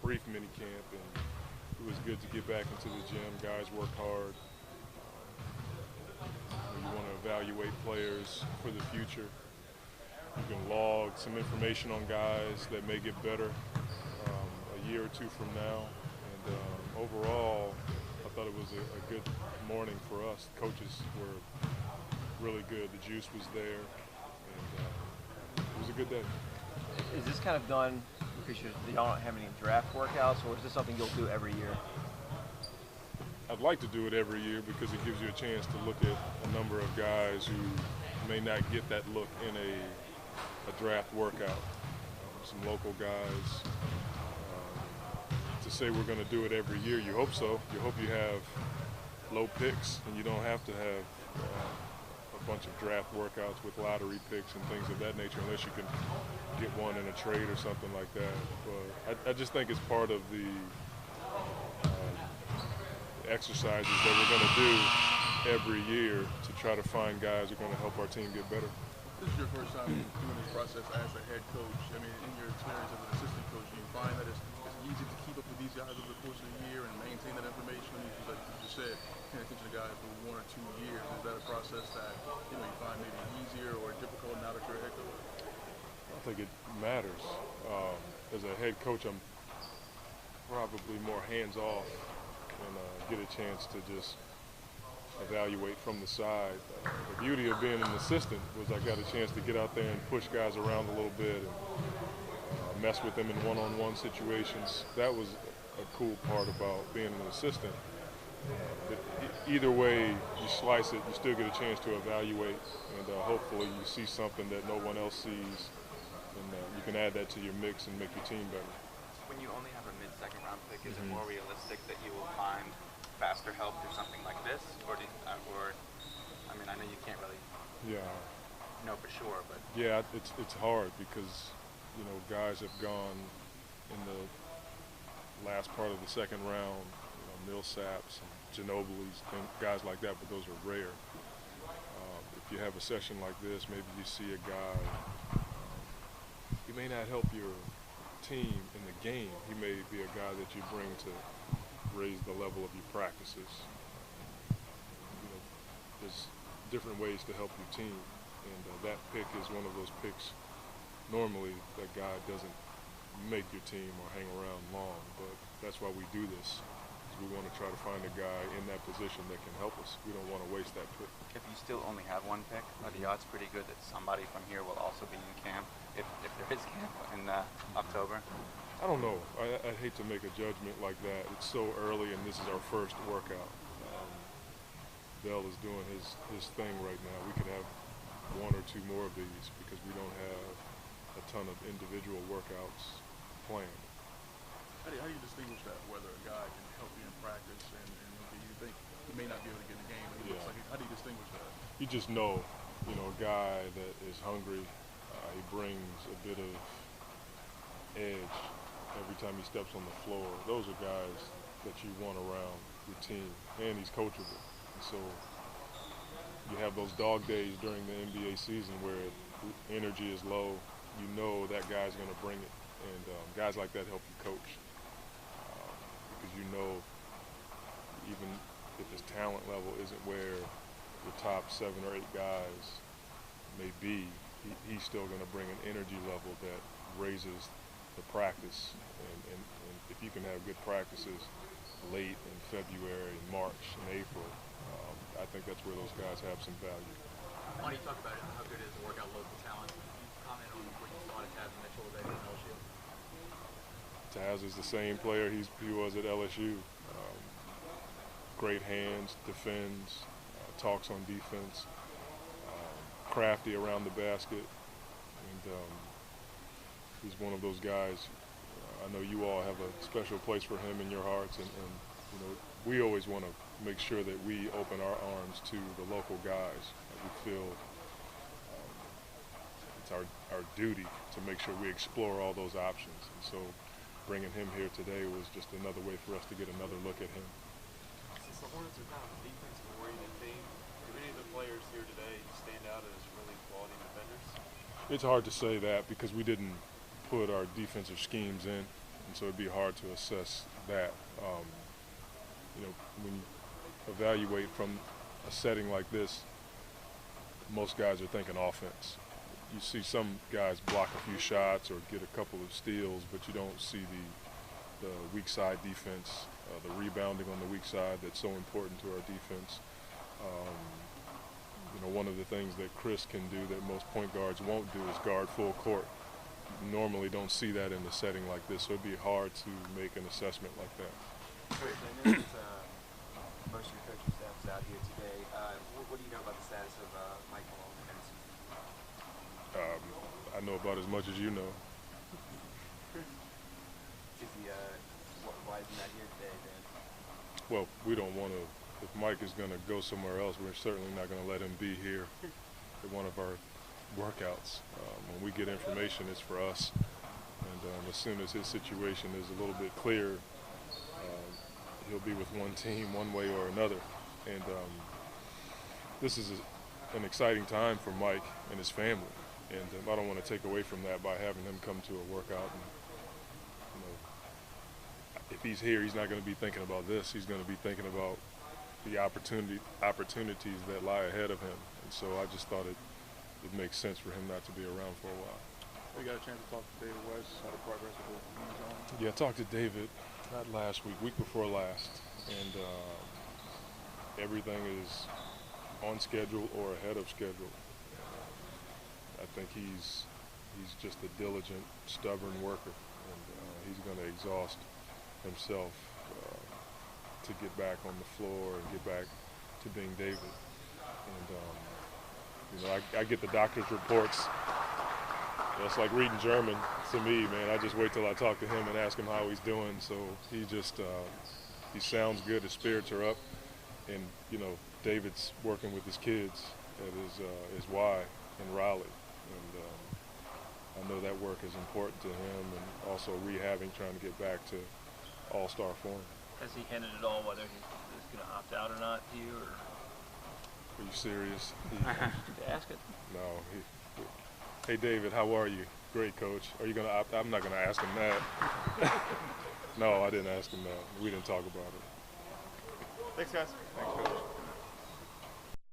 brief mini camp, and it was good to get back into the gym. Guys worked hard. You want to evaluate players for the future. You can log some information on guys that may get better a year or two from now. And overall, I thought it was a good morning for us. Coaches were really good. The juice was there, and it was a good day. Is this kind of done because you don't have any draft workouts, or is this something you'll do every year? I'd like to do it every year because it gives you a chance to look at a number of guys who may not get that look in a draft workout. Some local guys. To say we're going to do it every year, you hope so. You hope you have low picks and you don't have to have a bunch of draft workouts with lottery picks and things of that nature unless you can get one in a trade or something like that. But I just think it's part of the exercises that we're going to do every year to try to find guys who are going to help our team get better. This is your first time doing this process as a head coach. I mean, in your experience as an assistant coach, do you find that it's easy to keep up with these guys over the course of the year and maintain that information? Like you just said, paying attention to guys for 1 or 2 years. Is that a process that you find maybe easier or difficult now that you're a head coach? I think it matters. As a head coach, I'm probably more hands-off and get a chance to just evaluate from the side. The beauty of being an assistant was I got a chance to get out there and push guys around a little bit and mess with them in one-on-one situations. That was a cool part about being an assistant. But either way you slice it, you still get a chance to evaluate, and hopefully you see something that no one else sees, and you can add that to your mix and make your team better. When you only have a mid-second round pick, is it more realistic that you will find faster help through something like this, or I mean, I know you can't really know for sure, but yeah, it's hard because guys have gone in the last part of the second round, Millsaps and Ginobili's, guys like that, but those are rare. If you have a session like this, maybe you see a guy. He may not help your team in the game. He may be a guy that you bring to raise the level of your practices. There's different ways to help your team, and that pick is one of those picks. Normally, that guy doesn't make your team or hang around long, but that's why we do this. We want to try to find a guy in that position that can help us. We don't want to waste that pick. if you still only have one pick, are the odds pretty good that somebody from here will also be in camp if there is camp in October? I don't know. I'd hate to make a judgment like that. It's so early, and this is our first workout. Dell is doing his thing right now. We could have one or two more of these because we don't have a ton of individual workouts planned. How do you distinguish that, whether a guy can help you in practice and you think he may not be able to get in the game, but it looks like how do you distinguish that? You just know, a guy that is hungry, he brings a bit of edge every time he steps on the floor. Those are guys that you want around your team, and he's coachable. And so you have those dog days during the NBA season where energy is low. You know that guy's going to bring it, and guys like that help you coach. Because even if his talent level isn't where the top 7 or 8 guys may be, he's still going to bring an energy level that raises the practice. And if you can have good practices late in February, March, and April, I think that's where those guys have some value. Monty, talk about how good it is to work out local talent. Can you comment on what you saw at Taz Mitchell today at LSU? Taz is the same player he was at LSU. Great hands, defends, talks on defense, crafty around the basket, and he's one of those guys. I know you all have a special place for him in your hearts, and we always want to make sure that we open our arms to the local guys. We feel it's our duty to make sure we explore all those options, and so bringing him here today was just another way for us to get another look at him. Since the Hornets are kind of a defensive-oriented team, do any of the players here today stand out as really quality defenders? It's hard to say that because we didn't put our defensive schemes in. and so it'd be hard to assess that. You know, when you evaluate from a setting like this, most guys are thinking offense. You see some guys block a few shots or get a couple of steals, but you don't see the weak side defense, the rebounding on the weak side that's so important to our defense. You know, one of the things that Chris can do that most point guards won't do is guard full court. You normally don't see that in a setting like this, so it'd be hard to make an assessment like that. Coach, I know that most of your coaching staff is out here today. What do you know about the status of Mike Malone and season? I know about as much as you know. Is he, why is he not here today then? Well, we don't want to, if Mike is going to go somewhere else, we're certainly not going to let him be here at one of our workouts. When we get information, it's for us. And as soon as his situation is a little bit clear, he'll be with one team one way or another. And this is an exciting time for Mike and his family. And I don't want to take away from that by having him come to a workout. And, you know, if he's here, he's not going to be thinking about this. He's going to be thinking about the opportunities that lie ahead of him. And so I just thought it makes sense for him not to be around for a while. We got a chance to talk to David West, how the progress of the team's on. Yeah, I talked to David not last week before last, and everything is on schedule or ahead of schedule. I think he's just a diligent, stubborn worker, and he's going to exhaust himself to get back on the floor and get back to being David. And you know, I get the doctor's reports. It's like reading German to me, man. I just wait till I talk to him and ask him how he's doing. So he just he sounds good. His spirits are up, and you know, David's working with his kids at his Y in Raleigh, and I know that work is important to him, and also rehabbing, trying to get back to all-star form. Has he hinted at all whether he's going to opt out or not to you? Or? Are you serious? Did you ask it? No. Hey, David, how are you? Great, Coach. Are you going to opt out? I'm not going to ask him that. No, I didn't ask him that. We didn't talk about it. Thanks, guys. Thanks, Coach.